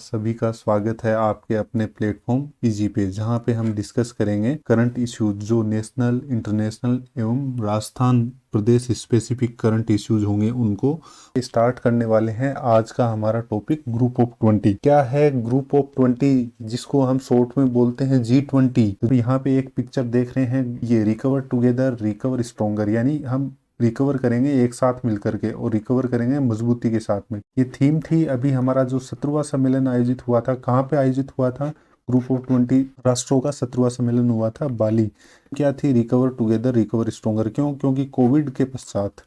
सभी का स्वागत है आपके अपने प्लेटफॉर्म इजी पे, जहां पे हम डिस्कस करेंगे करंट इश्यूज जो नेशनल, इंटरनेशनल एवं राजस्थान प्रदेश स्पेसिफिक करंट इश्यूज होंगे उनको स्टार्ट करने वाले हैं। आज का हमारा टॉपिक ग्रुप ऑफ 20। क्या है ग्रुप ऑफ 20, जिसको हम शॉर्ट में बोलते हैं G20। तो यहाँ पे एक पिक्चर देख रहे हैं, ये रिकवर टुगेदर रिकवर स्ट्रोंगर, यानी हम रिकवर करेंगे एक साथ मिलकर के और रिकवर करेंगे मजबूती के साथ में। ये थीम थी अभी हमारा जो 17वां सम्मेलन आयोजित हुआ था। कहाँ पे आयोजित हुआ था? ग्रुप ऑफ 20 राष्ट्रों का 17वां सम्मेलन हुआ था बाली। क्या थी? Recover together recover stronger. क्यों? क्योंकि कोविड के पश्चात,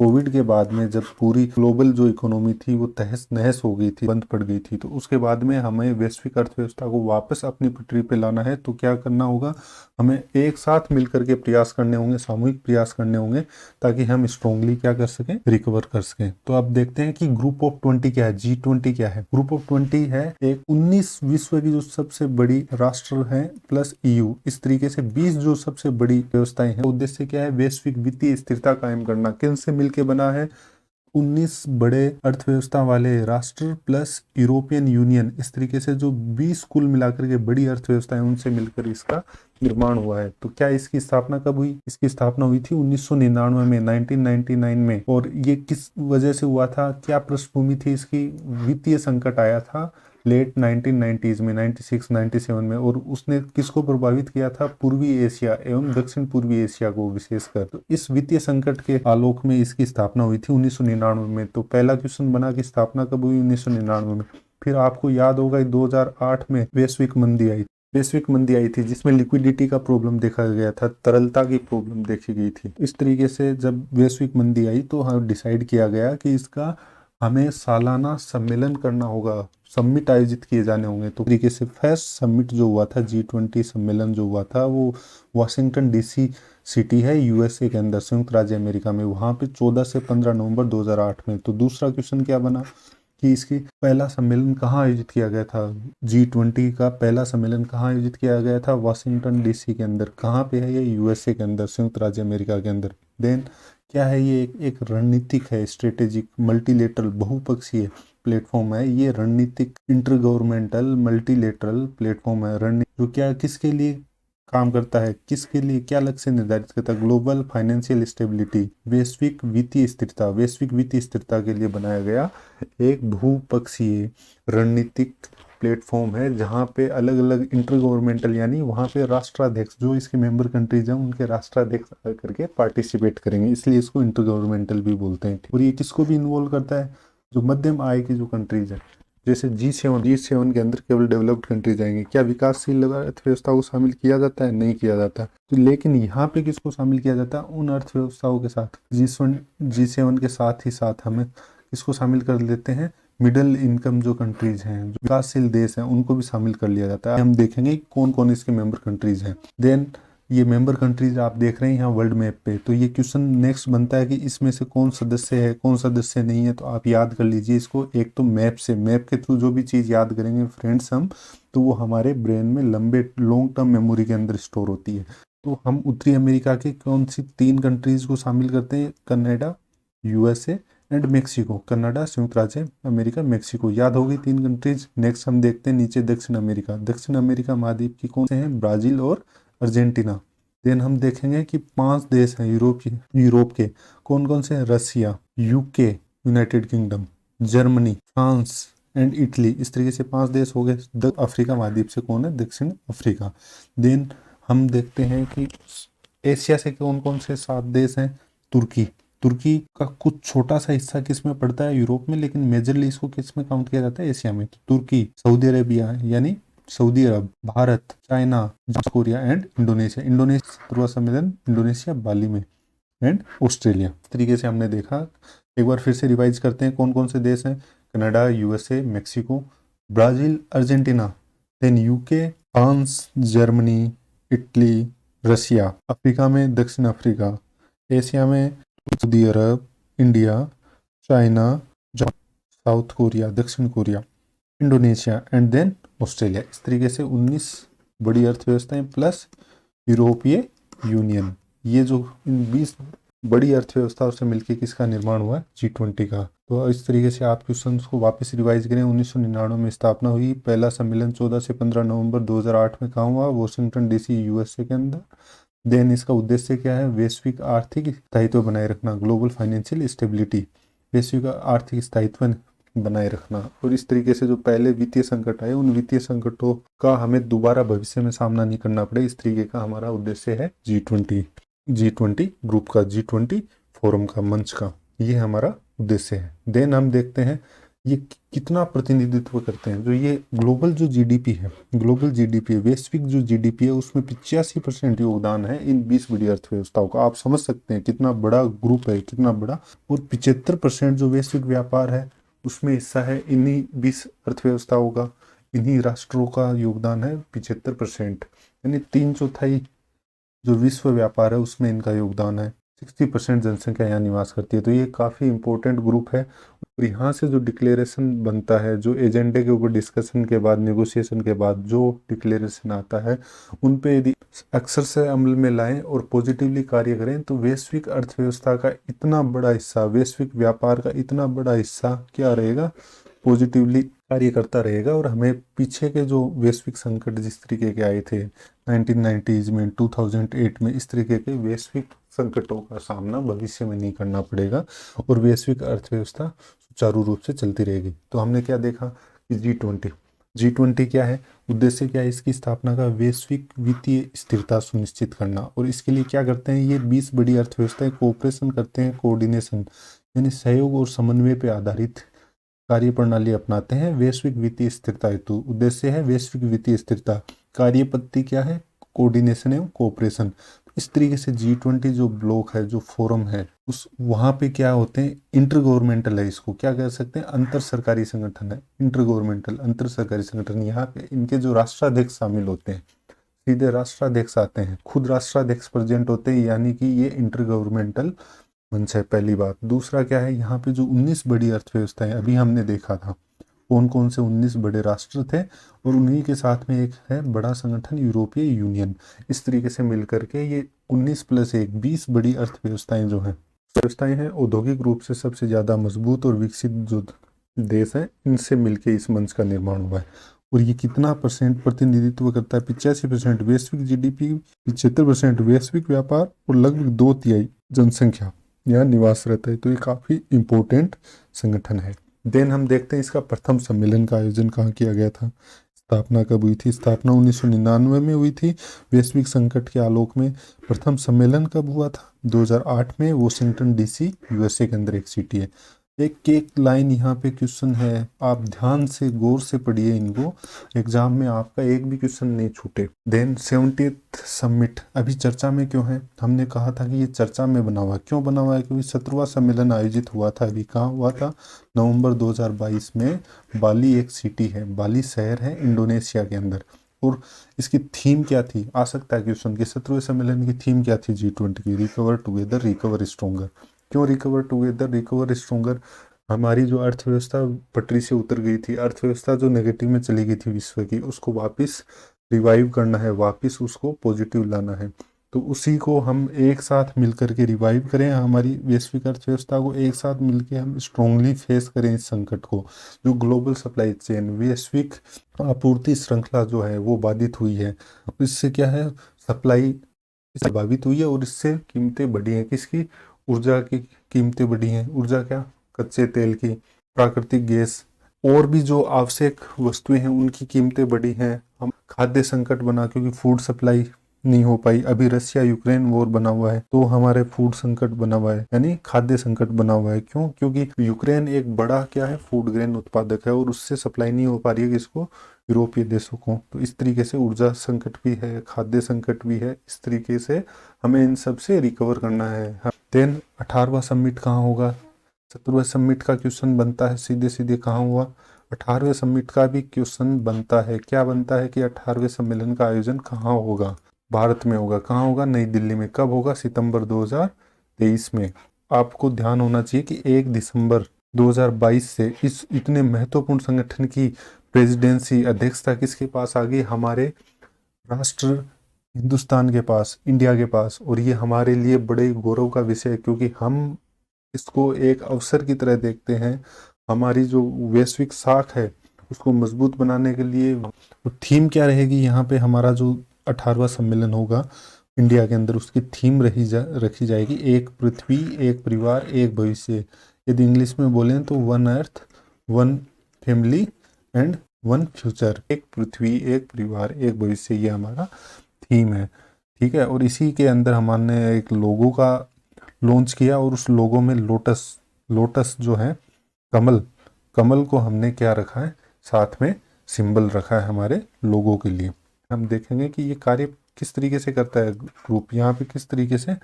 कोविड के बाद में जब पूरी ग्लोबल जो इकोनॉमी थी वो तहस नहस हो गई थी, बंद पड़ गई थी, तो उसके बाद में हमें वैश्विक अर्थव्यवस्था को वापस अपनी पटरी पे लाना है। तो क्या करना होगा? हमें एक साथ मिलकर के प्रयास करने होंगे, सामूहिक प्रयास करने होंगे, ताकि हम स्ट्रोंगली क्या कर सकें, रिकवर कर सकें। तो अब देखते हैं कि ग्रुप ऑफ 20 क्या है, G20 क्या है। ग्रुप ऑफ 20 है एक 19 विश्व की जो सबसे बड़ी राष्ट्र है प्लस EU, इस तरीके से 20 जो सबसे बड़ी व्यवस्थाएं हैं। उद्देश्य क्या है? वैश्विक वित्तीय स्थिरता कायम करना। किन से मिलकर बना है? 19 बड़े अर्थव्यवस्था वाले राष्ट्र प्लस यूरोपियन यूनियन, इस तरीके से जो 20 कुल मिलाकर के बड़ी अर्थव्यवस्थाएं, उनसे मिलकर इसका निर्माण हुआ है। तो क्या इसकी स्थापना कब हुई? इसकी स्थापना हुई थी 1999 में, 1999 में। और ये किस वजह से हुआ था? क्या पृष्ठभूमि थी इसकी? वित्तीय संकट आया था लेट 1990s में, 96 97 में, और उसने किसको प्रभावित किया था? पूर्वी एशिया एवं दक्षिण पूर्वी एशिया को विशेषकर। तो इस वित्तीय संकट के आलोक में इसकी स्थापना हुई थी 1999 में। तो पहला क्वेश्चन बना कि स्थापना कब हुई? 1999 में। फिर आपको याद होगा 2008 में वैश्विक मंदी आई थी, जिसमें लिक्विडिटी का प्रॉब्लम देखा गया था, तरलता की प्रॉब्लम देखी गई थी। इस तरीके से जब वैश्विक मंदी आई तो हम डिसाइड किया गया कि इसका हमें सालाना सम्मेलन करना होगा, समिट आयोजित किए जाने होंगे। तो तरीके से फर्स्ट समिट जो हुआ था, G20 सम्मेलन जो हुआ था, वो वाशिंगटन DC सिटी है USA के अंदर, संयुक्त राज्य अमेरिका में। वहाँ पे 14 से 15 नवंबर 2008 में। तो दूसरा क्वेश्चन क्या बना कि इसकी पहला सम्मेलन कहाँ आयोजित किया गया था? G20 का पहला सम्मेलन कहाँ आयोजित किया गया था? वाशिंगटन DC के अंदर। कहाँ पे है ये? USA के अंदर, संयुक्त राज्य अमेरिका के अंदर। देन क्या है ये? एक रणनीतिक है, स्ट्रेटेजिक मल्टीलेटरल बहुपक्षीय प्लेटफॉर्म है। ये रणनीतिक इंटर गवर्नमेंटल मल्टीलेटरल प्लेटफॉर्म है। रणनीति जो क्या किसके लिए काम करता है, किसके लिए, क्या लक्ष्य निर्धारित करता है? ग्लोबल फाइनेंशियल स्टेबिलिटी, वैश्विक वित्तीय स्थिरता के लिए बनाया गया एक बहुपक्षीय रणनीतिक प्लेटफॉर्म है, जहाँ पे अलग अलग इंटर गवर्नमेंटल, यानी वहाँ पे राष्ट्राध्यक्ष जो इसके मेंबर कंट्रीज हैं, उनके राष्ट्राध्यक्ष करके पार्टिसिपेट करेंगे, इसलिए इसको इंटर गवर्नमेंटल भी बोलते हैं। और ये किसको भी इन्वॉल्व करता है? जो मध्यम आय की जो कंट्रीज है, जैसे G7 के अंदर केवल डेवलप्ड कंट्रीज आएंगे। क्या विकासशील अर्थव्यवस्था को शामिल किया जाता है? नहीं किया जाता। तो लेकिन यहाँ पे किसको शामिल किया जाता है? उन अर्थव्यवस्थाओं के साथ, G7 के साथ ही साथ हमें किसको शामिल कर लेते हैं? मिडिल इनकम जो कंट्रीज हैं, जो विकासशील देश हैं, उनको भी शामिल कर लिया जाता है। हम देखेंगे कौन कौन इसके मेंबर कंट्रीज हैं। देन ये मेंबर कंट्रीज आप देख रहे हैं यहाँ वर्ल्ड मैप पे। तो ये क्वेश्चन नेक्स्ट बनता है कि इसमें से कौन सदस्य है, कौन सदस्य नहीं है। तो आप याद कर लीजिए इसको, एक तो मैप से, मैप के थ्रू जो भी चीज़ याद करेंगे फ्रेंड्स हम, तो वो हमारे ब्रेन में लंबे लॉन्ग टर्म मेमोरी के अंदर स्टोर होती है। तो हम उत्तरी अमेरिका की कौन सी 3 कंट्रीज को शामिल करते हैं? Canada, USA and Mexico. Canada, संयुक्त राज्य अमेरिका, मेक्सिको, याद होगी 3 कंट्रीज। नेक्स्ट हम देखते हैं नीचे दक्षिण अमेरिका महाद्वीप की कौन से हैं? ब्राजील और अर्जेंटीना। देन हम देखेंगे कि 5 देश हैं यूरोप के। कौन कौन से हैं? रसिया, UK, United kingdom, Germany, France and Italy. इस तरीके से 5 देश हो गए। अफ्रीका महाद्वीप से कौन है? दक्षिण अफ्रीका। देन हम देखते हैं कि एशिया से कौन कौन से 7 देश हैं? तुर्की का कुछ छोटा सा हिस्सा किस में पड़ता है? यूरोप में, लेकिन मेजरली इसको किस में काउंट किया जाता है? एशिया में। तो तुर्की, सऊदी अरेबिया यानी Saudi Arab, Bharat, China, Korea and Indonesia. पूर्व सम्मेलन इंडोनेशिया बाली में, एंड ऑस्ट्रेलिया। इस तरीके से हमने देखा। एक बार फिर से रिवाइज करते हैं कौन कौन से देश हैं? Canada, USA, Mexico, Brazil, Argentina, then UK, France, Germany, Italy, Russia. Africa में दक्षिण अफ्रीका, एशिया में सऊदी अरब, इंडिया, चाइना, साउथ कोरिया, दक्षिण Korea, Indonesia and then Australia. इस तरीके से 19 बड़ी अर्थव्यवस्थाएं प्लस यूरोपीय यूनियन। ये जो इन 20 बड़ी अर्थव्यवस्थाओं से मिलकर किसका निर्माण हुआ? G20 का। तो इस तरीके से आप क्वेश्चंस को वापस रिवाइज करें। 1999 में स्थापना हुई। पहला सम्मेलन 14 से 15 नवंबर 2008 में कहाँ हुआ? वॉशिंगटन डीसी यूएसए के अंदर। देन इसका उद्देश्य क्या है? वैश्विक आर्थिक स्थायित्व बनाए रखना, ग्लोबल फाइनेंशियल स्टेबिलिटी, वैश्विक आर्थिक स्थायित्व बनाए रखना। और इस तरीके से जो पहले वित्तीय संकट आए उन वित्तीय संकटों का हमें दोबारा भविष्य में सामना नहीं करना पड़े, इस तरीके का हमारा उद्देश्य है G20 ग्रुप का, G20 फोरम का, मंच का, ये हमारा उद्देश्य है। देन हम देखते हैं ये कितना प्रतिनिधित्व करते हैं। जो ये ग्लोबल जो जीडीपी है, वैश्विक जो जीडीपी है, उसमें 85% योगदान है इन 20 बड़ी अर्थव्यवस्थाओं का। आप समझ सकते हैं कितना बड़ा ग्रुप है, कितना बड़ा। और 75% जो वैश्विक व्यापार है उसमें हिस्सा है इन्हीं 20 अर्थव्यवस्थाओं का, इन्हीं राष्ट्रों का योगदान है 75%, यानी 3/4 जो विश्व व्यापार है उसमें इनका योगदान है। 60% जनसंख्या यहाँ निवास करती है। तो ये काफ़ी इंपॉर्टेंट ग्रुप है। और यहाँ से जो डिक्लेरेशन बनता है, जो एजेंडे के ऊपर डिस्कशन के बाद, नेगोशिएशन के बाद जो डिक्लेरेशन आता है, उन पे यदि अक्सर से अमल में लाएं और पॉजिटिवली कार्य करें तो वैश्विक अर्थव्यवस्था का इतना बड़ा हिस्सा, वैश्विक व्यापार का इतना बड़ा हिस्सा क्या रहेगा? पॉजिटिवली कार्य करता रहेगा। और हमें पीछे के जो वैश्विक संकट जिस तरीके के आए थे 1990s में, 2008 में, इस तरीके के वैश्विक संकटों का सामना भविष्य में नहीं करना पड़ेगा और वैश्विक अर्थव्यवस्था सुचारू रूप से चलती रहेगी। तो हमने क्या देखा कि G20 क्या है, उद्देश्य क्या है इसकी स्थापना का? वैश्विक वित्तीय स्थिरता सुनिश्चित करना। और इसके लिए क्या करते हैं? ये 20 बड़ी अर्थव्यवस्थाएं कोऑपरेशन करते हैं, कोऑर्डिनेशन यानी सहयोग और समन्वय पर आधारित कार्य प्रणाली अपनाते हैं वैश्विक वित्तीय स्थिरता हेतु। उद्देश्य है वैश्विक वित्तीय स्थिरता। कार्य पद्धति क्या है? कोऑर्डिनेशन एवं कोऑपरेशन। इस तरीके से G20 जो ब्लॉक है, जो फोरम है, उस वहाँ पे क्या होते हैं? इंटर गवर्नमेंटल है, इसको क्या कह सकते हैं? अंतर सरकारी संगठन है, इंटर गवर्नमेंटल, अंतर सरकारी संगठन। यहाँ पे इनके जो राष्ट्राध्यक्ष शामिल होते हैं, सीधे राष्ट्राध्यक्ष आते हैं, खुद राष्ट्राध्यक्ष प्रेजेंट होते हैं, यानी कि ये इंटर गवर्नमेंटल मंच है, पहली बात। दूसरा क्या है? यहाँ पे जो 19 बड़ी अर्थव्यवस्थाएं अभी हमने देखा था, कौन कौन से 19 बड़े राष्ट्र थे, और उन्हीं के साथ में एक है बड़ा संगठन यूरोपीय यूनियन। इस तरीके से मिलकर के ये 19 + 1 20 बड़ी अर्थव्यवस्थाएं जो हैं, व्यवस्थाएं हैं, औद्योगिक रूप से सबसे ज़्यादा मजबूत और विकसित जो देश हैं, इनसे मिलकर इस मंच का निर्माण हुआ है। और ये कितना परसेंट प्रतिनिधित्व करता है? 85% वैश्विक जीडीपी, 75% वैश्विक व्यापार और लगभग 2/3 जनसंख्या यहाँ निवास रहता है। तो ये काफ़ी इम्पोर्टेंट संगठन है। देन हम देखते हैं इसका प्रथम सम्मेलन का आयोजन कहाँ किया गया था, स्थापना कब हुई थी? स्थापना 1999 में हुई थी। वैश्विक संकट के आलोक में प्रथम सम्मेलन कब हुआ था? 2008 में, वॉशिंगटन डीसी यूएसए के अंदर एक सिटी है। एक लाइन यहाँ पे क्वेश्चन है, आप ध्यान से गौर से पढ़िए इनको, एग्जाम में आपका एक भी क्वेश्चन नहीं छूटे। देन 70th समिट अभी चर्चा में क्यों है? हमने कहा था कि ये चर्चा में बना हुआ है। क्यों बना हुआ है? क्योंकि 17वां सम्मेलन आयोजित हुआ था। अभी कहाँ हुआ था? नवंबर 2022 में। बाली एक सिटी है, बाली शहर है इंडोनेशिया के अंदर। और इसकी थीम क्या थी? आ सकता है क्वेश्चन कि 17वें सम्मेलन की थीम क्या थी G20 की? Recover together, recover stronger. क्यों रिकवर टुगेदर, रिकवर स्ट्रोंगर? हमारी जो अर्थव्यवस्था पटरी से उतर गई थी, अर्थव्यवस्था जो नेगेटिव में चली गई थी विश्व की, उसको वापस रिवाइव करना है, वापस उसको पॉजिटिव लाना है। तो उसी को हम एक साथ मिलकर के रिवाइव करें, हमारी वैश्विक अर्थव्यवस्था को एक साथ मिलकर हम स्ट्रांगली फेस करें इस संकट को। जो ग्लोबल सप्लाई चेन, वैश्विक आपूर्ति श्रृंखला जो है वो बाधित हुई है। इससे क्या है? सप्लाई प्रभावित हुई है और इससे कीमतें बढ़ी हैं। किसकी? ऊर्जा की कीमतें बढ़ी हैं। ऊर्जा क्या? कच्चे तेल की, प्राकृतिक गैस और भी जो आवश्यक वस्तुएं हैं उनकी कीमतें बढ़ी हैं। हम खाद्य संकट बना, क्योंकि फूड सप्लाई नहीं हो पाई। अभी रशिया यूक्रेन वॉर बना हुआ है तो हमारे फूड संकट बना हुआ है, यानी खाद्य संकट बना हुआ है। क्यों? क्योंकि यूक्रेन एक बड़ा क्या है? फूड ग्रेन उत्पादक है और उससे सप्लाई नहीं हो पा रही है किसको? यूरोपीय देशों को। तो इस तरीके से ऊर्जा संकट भी है, खाद्य संकट भी है। इस तरीके से हमें इन सब से रिकवर करना है। देन 18वां समिट कहाँ होगा? 17वें समिट का क्वेश्चन बनता है सीधे सीधे, कहाँ हुआ? 18वें समिट का भी क्वेश्चन बनता है। क्या बनता है कि 18वें सम्मेलन का आयोजन कहाँ होगा? भारत में होगा। कहाँ होगा? नई दिल्ली में। कब होगा? सितंबर 2023 में। आपको ध्यान होना चाहिए कि 1 दिसंबर 2022 से इस इतने महत्वपूर्ण संगठन की प्रेसिडेंसी, अध्यक्षता किसके पास आ गई? हमारे राष्ट्र हिंदुस्तान के पास, इंडिया के पास। और ये हमारे लिए बड़े गौरव का विषय है, क्योंकि हम इसको एक अवसर की तरह देखते हैं। हमारी जो वैश्विक साख है उसको मजबूत बनाने के लिए थीम क्या रहेगी यहाँ पे, हमारा जो 18वां सम्मेलन होगा इंडिया के अंदर, उसकी थीम रखी जाएगी, एक पृथ्वी, एक परिवार, एक भविष्य। यदि इंग्लिश में बोलें तो one earth, one family and one future. एक पृथ्वी, एक परिवार, एक भविष्य, ये हमारा थीम है। ठीक है, और इसी के अंदर हमने एक लोगो का लॉन्च किया, और उस लोगो में लोटस, लोटस जो है कमल, कमल को हमने क्या रखा है, साथ में सिंबल रखा है हमारे लोगों के लिए। हम देखेंगे कि ये कार्य किस तरीके से करता है ग्रुप, यहाँ पे किस तरीके से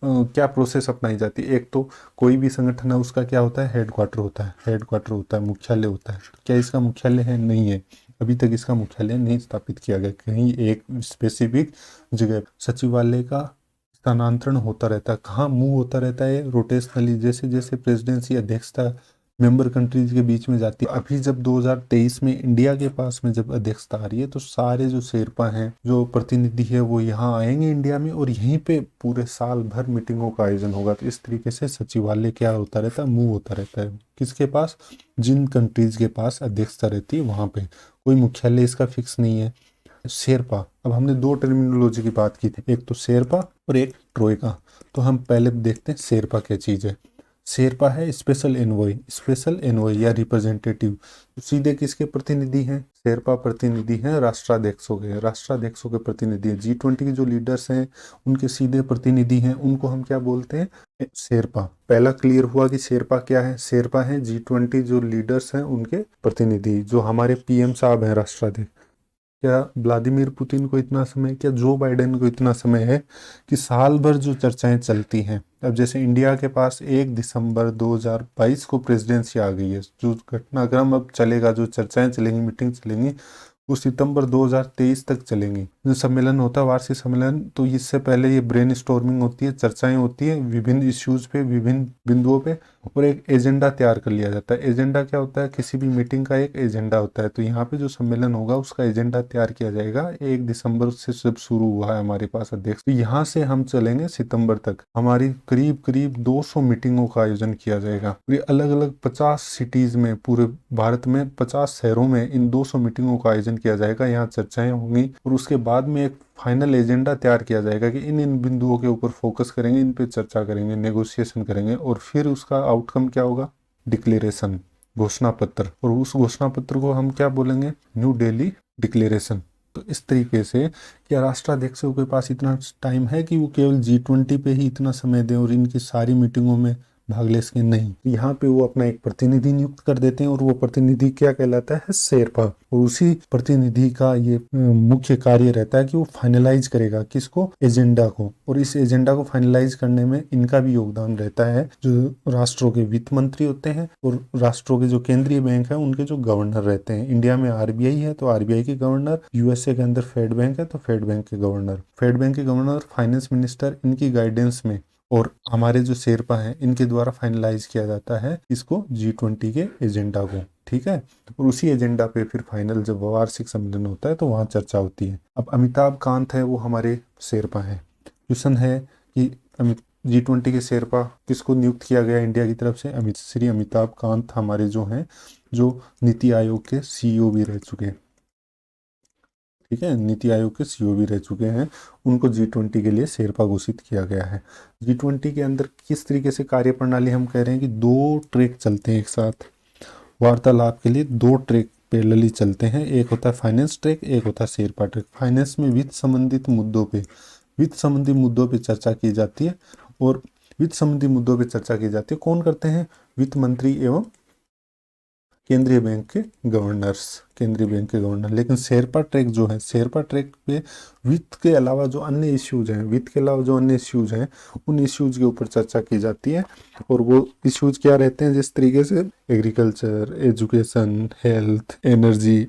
क्या प्रोसेस अपनाई जाती है। एक तो कोई भी संगठन है उसका क्या होता है, हेडक्वार्टर होता है, हेडक्वार्टर होता है, मुख्यालय होता है। क्या इसका मुख्यालय है? नहीं है, अभी तक इसका मुख्यालय नहीं स्थापित किया गया कहीं एक स्पेसिफिक जगह। सचिवालय का स्थानांतरण होता रहता है, कहाँ मूव होता रहता है, रोटेशनली, जैसे जैसे प्रेसिडेंसी अध्यक्षता मेंबर कंट्रीज के बीच में जाती है। अभी जब 2023 में इंडिया के पास में जब अध्यक्षता आ रही है, तो सारे जो शेरपा हैं, जो प्रतिनिधि है, वो यहाँ आएंगे इंडिया में, और यहीं पे पूरे साल भर मीटिंगों का आयोजन होगा। तो इस तरीके से सचिवालय क्या होता रहता है, मूव होता रहता है, किसके पास, जिन कंट्रीज के पास अध्यक्षता रहती है वहाँ पे। कोई मुख्यालय इसका फिक्स नहीं है। शेरपा, अब हमने दो टर्मिनोलॉजी की बात की थी, एक तो शेरपा और एक ट्रोइका। तो हम पहले देखते हैं शेरपा क्या चीज़ है। शेरपा है स्पेशल एनवॉय, स्पेशल एनवॉय या रिप्रेजेंटेटिव। सीधे किसके प्रतिनिधि हैं? शेरपा प्रतिनिधि हैं राष्ट्राध्यक्षों के, राष्ट्राध्यक्षों के प्रतिनिधि हैं। G20 के जो लीडर्स हैं उनके सीधे प्रतिनिधि हैं, उनको हम क्या बोलते हैं? शेरपा। पहला क्लियर हुआ कि शेरपा क्या है। शेरपा है G20 जो लीडर्स हैं उनके प्रतिनिधि, जो हमारे PM साहब हैं राष्ट्राध्यक्ष। क्या व्लादिमीर पुतिन को इतना समय, क्या जो बाइडेन को इतना समय है कि साल भर जो चर्चाएं चलती हैं। अब जैसे इंडिया के पास 1 दिसंबर 2022 को प्रेसिडेंसी आ गई है, जो घटनाक्रम अब चलेगा, जो चर्चाएं चलेंगी, मीटिंग चलेंगी, वो सितंबर 2023 तक चलेंगी। जो सम्मेलन होता है, वार्षिक सम्मेलन, तो इससे पहले ये ब्रेन स्टॉर्मिंग होती है, चर्चाएं होती है विभिन्न इश्यूज पे, विभिन्न बिंदुओं पे, और एक एजेंडा तैयार कर लिया जाता है। एजेंडा क्या होता है? किसी भी मीटिंग का एक एजेंडा होता है। तो यहाँ पे जो सम्मेलन होगा उसका एजेंडा तैयार किया जाएगा। 1 दिसंबर से सब शुरू हुआ है हमारे पास अध्यक्ष, तो यहाँ से हम चलेंगे सितंबर तक। हमारी करीब करीब 200 मीटिंगों का आयोजन किया जाएगा। ये अलग अलग 50 सिटीज में, पूरे भारत में 50 शहरों में इन 200 मीटिंगों का आयोजन किया जाएगा। यहाँ चर्चाएं होंगी, और उसके बाद में एक फाइनल एजेंडा तैयार किया जाएगा कि इन इन बिंदुओं के ऊपर फोकस करेंगे, इन पे चर्चा करेंगे, नेगोशिएशन करेंगे, और फिर उसका आउटकम क्या होगा? डिक्लेरेशन, घोषणा पत्र। और उस घोषणा पत्र को हम क्या बोलेंगे? New Delhi declaration. तो इस तरीके से क्या राष्ट्राध्यक्षों के पास इतना टाइम है कि वो केवल G20 पे ही इतना समय दें और इनकी सारी मीटिंगों में भाग ले सकें? नहीं, यहाँ पे वो अपना एक प्रतिनिधि नियुक्त कर देते हैं, और वो प्रतिनिधि क्या कहलाता है? शेरपा। और उसी प्रतिनिधि का ये मुख्य कार्य रहता है कि वो फाइनलाइज करेगा किसको? एजेंडा को। और इस एजेंडा को फाइनलाइज करने में इनका भी योगदान रहता है, जो राष्ट्रों के वित्त मंत्री होते हैं, और राष्ट्रों के जो केंद्रीय बैंक है उनके जो गवर्नर रहते हैं। इंडिया में RBI है तो RBI के गवर्नर, USA के अंदर फेड बैंक है तो फेड बैंक के गवर्नर, फेड बैंक के गवर्नर, फाइनेंस मिनिस्टर, इनकी गाइडेंस में, और हमारे जो शेरपा हैं इनके द्वारा फाइनलाइज किया जाता है इसको, G20 के एजेंडा को। ठीक है, और उसी एजेंडा पे फिर फाइनल जब वार्षिक सम्मेलन होता है तो वहाँ चर्चा होती है। अब अमिताभ कांत है, वो हमारे शेरपा हैं। क्वेश्चन है कि G20 के शेरपा किसको नियुक्त किया गया इंडिया की तरफ से? श्री अमिताभ कांत हमारे जो हैं, जो नीति आयोग के CEO भी रह चुके हैं। ठीक है, नीति आयोग के CEO भी रह चुके हैं, उनको G20 के लिए शेरपा घोषित किया गया है। G20 के अंदर किस तरीके से कार्य प्रणाली, हम कह रहे हैं कि 2 ट्रैक चलते हैं एक साथ, वार्तालाप के लिए 2 ट्रैक पैरेलली चलते हैं। एक होता है फाइनेंस ट्रैक, एक होता है शेरपा ट्रैक। फाइनेंस में वित्त संबंधित मुद्दों पे, वित्त संबंधी मुद्दों पे चर्चा की जाती है, और वित्त संबंधी मुद्दों पे चर्चा की जाती है। कौन करते हैं? वित्त मंत्री एवं केंद्रीय बैंक के गवर्नर्स, केंद्रीय बैंक के गवर्नर। लेकिन शेरपा ट्रैक जो है, शेरपा ट्रैक पे वित्त के अलावा जो अन्य इश्यूज हैं, वित्त के अलावा जो अन्य इश्यूज हैं, उन इश्यूज के ऊपर चर्चा की जाती है। और वो इश्यूज क्या रहते हैं? जिस तरीके से agriculture, education, health, energy,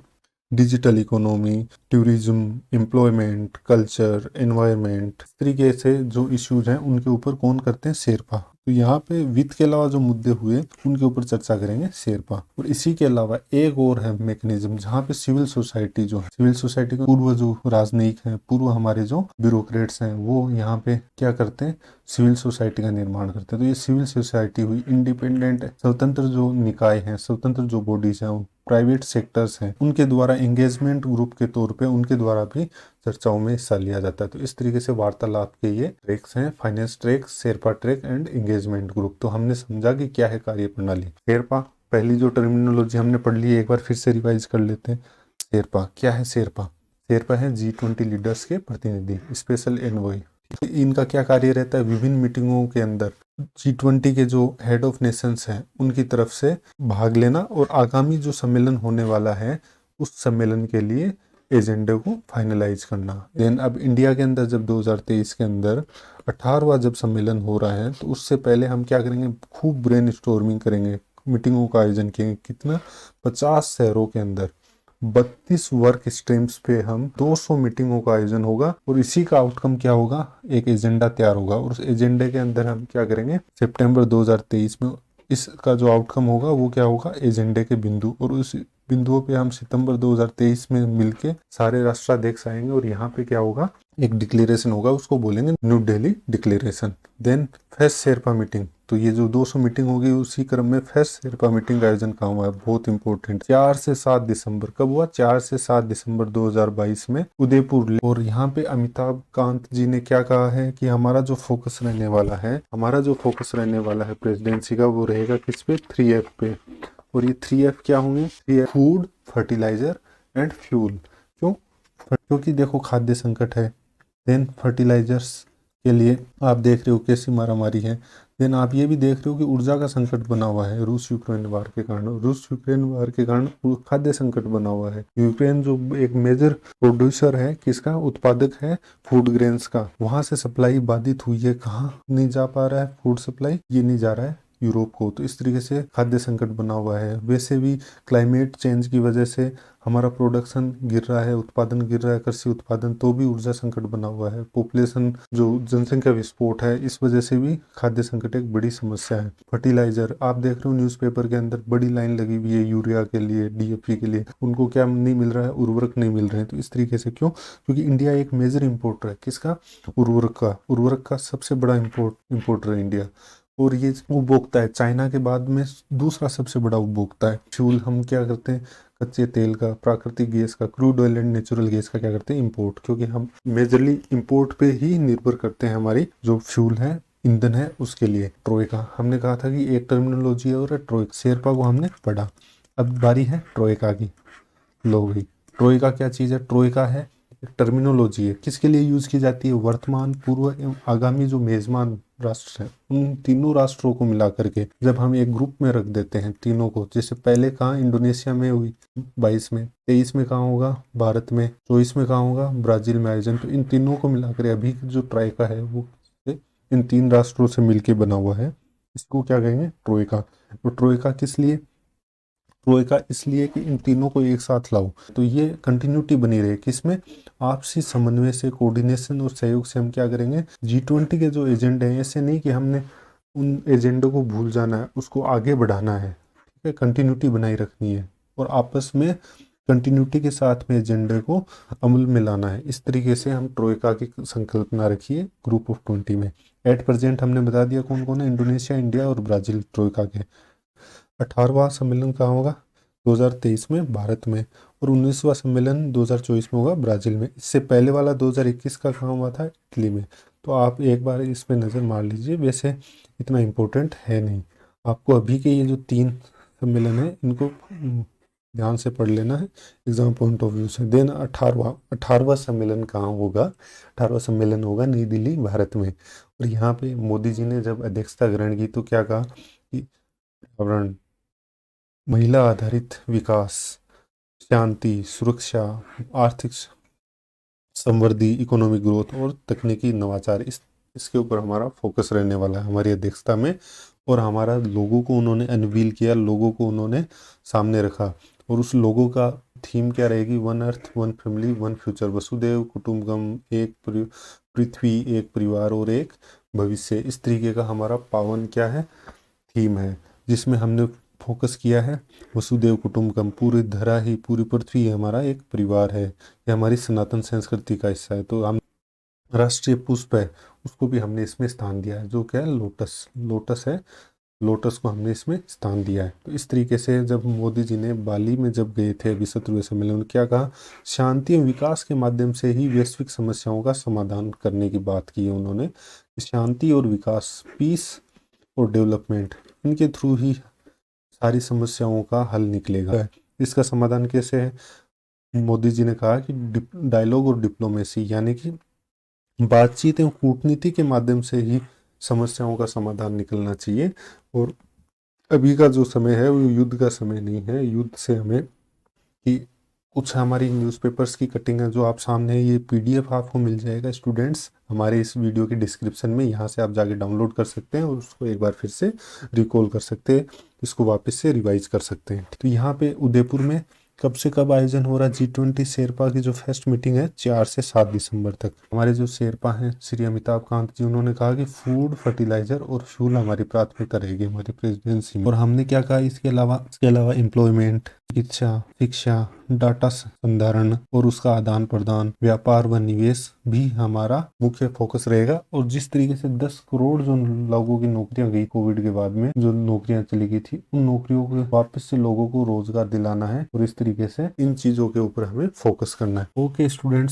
digital economy, tourism, employment, culture, environment, इस तरीके से जो इश्यूज हैं उनके ऊपर कौन करते हैं? शेरपा। तो यहाँ पे वित्त के अलावा जो मुद्दे हुए उनके ऊपर चर्चा करेंगे शेरपा। और इसी के अलावा एक और है मैकेनिज्म जहाँ पे सिविल सोसाइटी जो है, सिविल सोसाइटी के पूर्व जो राजनयिक हैं, पूर्व हमारे जो ब्यूरोक्रेट्स हैं, वो यहाँ पे क्या करते हैं, सिविल सोसाइटी का निर्माण करते हैं। तो ये सिविल सोसाइटी हुई इंडिपेंडेंट स्वतंत्र जो निकाय हैं, स्वतंत्र जो बॉडीज हैं, प्राइवेट सेक्टर्स हैं, उनके द्वारा एंगेजमेंट ग्रुप के तौर पे उनके द्वारा भी चर्चाओं में हिस्सा लिया जाता है। तो इस तरीके से वार्तालाप के ये ट्रैक्स हैं, finance track, Sherpa track and engagement group. तो हमने समझा कि क्या है कार्य प्रणाली। शेरपा, पहली जो टर्मिनोलॉजी हमने पढ़ ली है, एक बार फिर से रिवाइज कर लेते हैं। शेरपा क्या है? शेरपा है G20 लीडर्स के प्रतिनिधि, स्पेशल एनवॉय। इनका क्या कार्य रहता है? विभिन्न मीटिंगों के अंदर G20 के जो हेड ऑफ नेशंस हैं उनकी तरफ से भाग लेना और आगामी जो सम्मेलन होने वाला है उस सम्मेलन के लिए एजेंडे को फाइनलाइज करना। देन अब इंडिया के अंदर जब 2023 के अंदर 18वां जब सम्मेलन हो रहा है तो उससे पहले हम क्या करेंगे, खूब ब्रेन स्टॉर्मिंग करेंगे, मीटिंगों का आयोजन किए। कितना? 50 शहरों के अंदर 32 वर्क स्ट्रीम्स पे हम 200 मीटिंगों का आयोजन होगा और इसी का आउटकम क्या होगा, एक एजेंडा तैयार होगा और उस एजेंडे के अंदर हम क्या करेंगे, सितंबर 2023 में इसका जो आउटकम होगा वो क्या होगा, एजेंडे के बिंदु, और उस बिंदुओं पे हम सितंबर 2023 में मिलके सारे राष्ट्राध्यक्ष आएंगे और यहाँ पे क्या होगा, एक डिक्लेरेशन होगा, उसको बोलेंगे new Delhi declaration. Then first sherpa meeting, तो ये जो 200 मीटिंग होगी उसी क्रम में फर्स्ट शेरपा मीटिंग का आयोजन कहाँ हुआ है, बहुत इंपॉर्टेंट, 4 से 7 दिसंबर। कब हुआ? 4 से 7 दिसंबर 2022 में उदयपुर। और यहाँ पे अमिताभ कांत जी ने क्या कहा है कि हमारा जो फोकस रहने वाला है प्रेसिडेंसी का, वो रहेगा किस पे, 3F पे। और ये 3F क्या होंगे? 3F food, fertiliser and fuel. क्यों? क्योंकि देखो खाद्य संकट है। देन फर्टिलाइजर्स के लिए आप देख रहे हो कैसी मारामारी है। देन आप ये भी देख रहे हो कि ऊर्जा का संकट बना हुआ है रूस यूक्रेन वार के कारण खाद्य संकट बना हुआ है। यूक्रेन जो एक मेजर प्रोड्यूसर है, किसका उत्पादक है, फूड ग्रेन्स का, वहां से सप्लाई बाधित हुई है। कहाँ नहीं जा पा रहा है फूड सप्लाई? ये नहीं जा रहा है यूरोप को। तो इस तरीके से खाद्य संकट बना हुआ है। वैसे भी क्लाइमेट चेंज की वजह से हमारा प्रोडक्शन गिर रहा है, उत्पादन गिर रहा है, कृषि उत्पादन, तो भी ऊर्जा संकट बना हुआ है। पॉपुलेशन जो जनसंख्या विस्फोट है, इस वजह से भी खाद्य संकट एक बड़ी समस्या है। फर्टिलाइजर, आप देख रहे हो न्यूज़पेपर के अंदर बड़ी लाइन लगी हुई है यूरिया के लिए, DAP के लिए, उनको क्या नहीं मिल रहा है, उर्वरक नहीं मिल रहे हैं। तो इस तरीके से क्यों? क्योंकि इंडिया एक मेजर इम्पोर्टर है। किसका? उर्वरक का सबसे बड़ा इम्पोर्टर है इंडिया। और ये उपभोक्ता है, चाइना के बाद में दूसरा सबसे बड़ा उपभोक्ता है। फ्यूल हम क्या करते हैं, कच्चे तेल का, प्राकृतिक गैस का, crude oil and natural gas का क्या करते हैं, इंपोर्ट। क्योंकि हम मेजरली इंपोर्ट पे ही निर्भर करते हैं, हमारी जो फ्यूल है, ईंधन है, उसके लिए। ट्रोइका, हमने कहा था कि एक टर्मिनोलॉजी और ट्रोइका, शेरपा को हमने पढ़ा। अब बारी है ट्रोइका की। लो भाई, ट्रोइका क्या चीज़ है? ट्रोइका है एक टर्मिनोलॉजी है, किसके लिए यूज की जाती है, वर्तमान, पूर्व एवं आगामी जो मेजबान राष्ट्र हैं, उन तीनों राष्ट्रों को मिला करके जब हम एक ग्रुप में रख देते हैं तीनों को, जैसे पहले कहाँ इंडोनेशिया में हुई 22 में, 23 में कहाँ होगा, भारत में, 24 में कहाँ होगा, ब्राजील में आयोजन। तो इन तीनों को मिलाकर अभी जो ट्राइका है वो इन 3 राष्ट्रों से मिलकर बना हुआ है। इसको क्या कहेंगे? ट्रोइका। तो ट्रोइका किस लिए? ट्रोइका इसलिए कि इन तीनों को एक साथ लाओ, तो ये कंटिन्यूटी बनी रहे। किसमें? आपसी समन्वय से, कोऑर्डिनेशन और सहयोग से हम क्या करेंगे, G20 के जो एजेंडे हैं, ऐसे नहीं कि हमने उन एजेंडों को भूल जाना है, उसको आगे बढ़ाना है, ठीक है, कंटिन्यूटी बनाई रखनी है और आपस में कंटिन्यूटी के साथ में एजेंडे को अमल में लाना है। इस तरीके से हम ट्रोइका की संकल्पना रखिए ग्रुप ऑफ 20 में। एट प्रेजेंट हमने बता दिया कौन कौन है, इंडोनेशिया, इंडिया और ब्राज़ील ट्रोइका के। 18वां सम्मेलन कहाँ होगा? 2023 में भारत में। और 19वां सम्मेलन 2024 में होगा ब्राज़ील में। इससे पहले वाला 2021 का कहाँ हुआ था? इटली में। तो आप एक बार इस पे नज़र मार लीजिए, वैसे इतना इम्पोर्टेंट है नहीं। आपको अभी के ये जो 3 सम्मेलन है इनको ध्यान से पढ़ लेना है एग्जाम पॉइंट ऑफ व्यू से। देन 18वां सम्मेलन कहाँ होगा? 18वां सम्मेलन होगा नई दिल्ली, भारत में। और यहाँ पे मोदी जी ने जब अध्यक्षता ग्रहण की तो क्या कहा कि पर्यावरण, महिला आधारित विकास, शांति, सुरक्षा, आर्थिक समृद्धि, इकोनॉमिक ग्रोथ और तकनीकी नवाचार, इसके ऊपर हमारा फोकस रहने वाला है हमारी अध्यक्षता में। और हमारा लोगों को उन्होंने अनवील किया, लोगों को उन्होंने सामने रखा और उस लोगों का थीम क्या रहेगी, one earth one family one future, वसुदेव कुटुंबकम, एक पृथ्वी, एक परिवार और एक भविष्य। इस तरीके का हमारा पावन क्या है, थीम है, जिसमें हमने फोकस किया है वसुदेव कुटुंबकम, पूरी धरा ही, पूरी पृथ्वी हमारा एक परिवार है, ये हमारी सनातन संस्कृति का हिस्सा है। तो हम राष्ट्रीय पुष्प है उसको भी हमने इसमें स्थान दिया है, जो क्या है, लोटस, लोटस है, लोटस को हमने इसमें स्थान दिया है। तो इस तरीके से जब मोदी जी ने बाली में जब गए थे अभी 17वें सम्मेलन में, क्या कहा, शांति और विकास के माध्यम से ही वैश्विक समस्याओं का समाधान करने की बात की है उन्होंने। शांति और विकास, पीस और डेवलपमेंट, इनके थ्रू ही सारी समस्याओं का हल निकलेगा। इसका समाधान कैसे है, मोदी जी ने कहा कि डायलॉग और डिप्लोमेसी, यानी कि बातचीत एवं कूटनीति के माध्यम से ही समस्याओं का समाधान निकलना चाहिए। और अभी का जो समय है वो युद्ध का समय नहीं है। युद्ध से हमें कि कुछ हमारी न्यूज़पेपर्स की कटिंग है जो आप सामने है, ये पीडीएफ आपको मिल जाएगा स्टूडेंट्स हमारे इस वीडियो के डिस्क्रिप्शन में, यहाँ से आप जाके डाउनलोड कर सकते हैं और उसको एक बार फिर से रिकॉल कर सकते हैं, इसको वापस से रिवाइज कर सकते हैं। तो यहाँ पे उदयपुर में कब से कब आयोजन हो रहा है G20 शेरपा की जो फर्स्ट मीटिंग है, 4 से 7 दिसंबर तक। हमारे जो शेरपा हैं श्री अमिताभ कांत जी, उन्होंने कहा कि फूड, फर्टिलाइजर और फ्यूल हमारी प्राथमिकता रहेगी हमारी प्रेसिडेंसी में। और हमने क्या कहा, इसके अलावा एम्प्लॉयमेंट, चिकित्सा, शिक्षा, डाटा संधारण और उसका आदान प्रदान, व्यापार व निवेश भी हमारा मुख्य फोकस रहेगा। और जिस तरीके से 10 करोड़ जो लोगों की नौकरियां गई कोविड के बाद में, जो नौकरियां चली गई थी, उन नौकरियों को वापस से लोगों को रोजगार दिलाना है और इस तरीके से इन चीजों के ऊपर हमें फोकस करना है। Okay students,